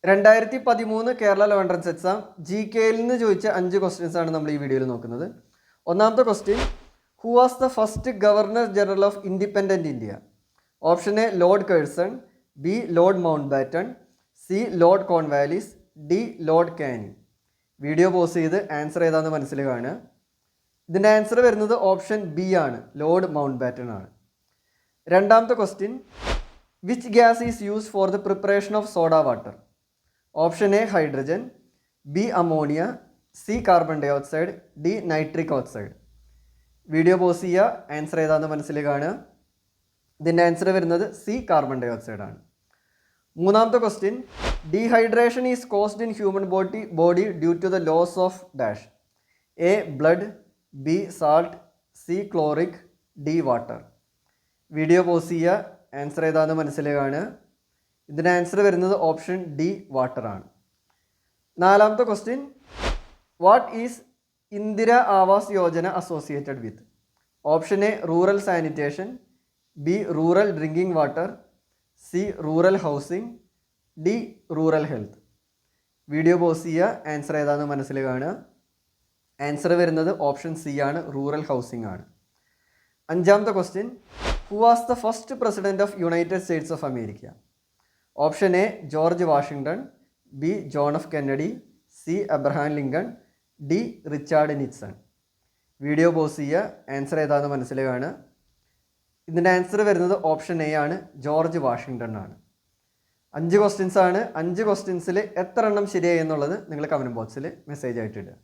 2013 Kerala law entrance exam GK-യിൽ നിന്ന് ചോദിച്ച 5 questions ആണ് നമ്മൾ ഈ വീഡിയോയിൽ നോക്കുന്നത്. ഒന്നാമത്തെ question, who was the first governor general of independent India? Option A Lord Curzon, B Lord Mountbatten, C Lord Cornwallis, D Lord Canning. Video pause ചെയ്ത് answer ഏതാണെന്ന് മനസ്സിൽ കാണുക. ഇതിൻ്റെ ആൻസർ വരുന്നത് ഓപ്ഷൻ ബി ആണ്, ലോർഡ് മൗണ്ട് ബാറ്റൺ ആണ്. രണ്ടാമത്തെ question, which gas is used for the preparation of soda water? Option A hydrogen, B ammonia, C carbon dioxide, D nitric oxide. Video pause ചെയ്യുക, answer ഏതാണെന്ന് മനസ്സിൽ കാണുക. ഇതിൻ്റെ answer വരുന്നത് C carbon dioxide ആണ്. മൂന്നാമത്തെ question, dehydration is caused in human body due to the loss of dash. A blood, B salt, C chloric, D water. Video pause ചെയ്യുക, answer ഏതാണെന്ന് മനസ്സിൽ കാണുക. ഇതിൻ്റെ ആൻസർ വരുന്നത് ഓപ്ഷൻ ഡി വാട്ടർ ആണ്. നാലാമത്തെ question, what is Indira Awas Yojana associated with? Option A rural sanitation, B rural drinking water, C rural housing, D rural health. Video pause ചെയ്യുക, answer ഏതാണെന്ന് മനസ്സിൽ കാണുക. ആൻസർ വരുന്നത് ഓപ്ഷൻ സി ആണ്, റൂറൽ ഹൗസിംഗ് ആണ്. അഞ്ചാമത്തെ question, who was the first president of United States of America? Option A George Washington, B John F Kennedy, C Abraham Lincoln, D Richard Nixon. Video pause ചെയ്യുക, answer ഏതാണെന്ന് മനസ്സിൽ കാണുക. ഇതിൻ്റെ answer വരുന്നത് option A ആണ്, George Washington ആണ്. 5 questions ആണ്. 5 ക്വസ്റ്റ്യൻസിൽ എത്ര എണ്ണം ശരിയായി എന്നുള്ളത് നിങ്ങൾ കമൻറ്റ് ബോക്സിൽ മെസ്സേജ് ആയിട്ട് ഇടുക.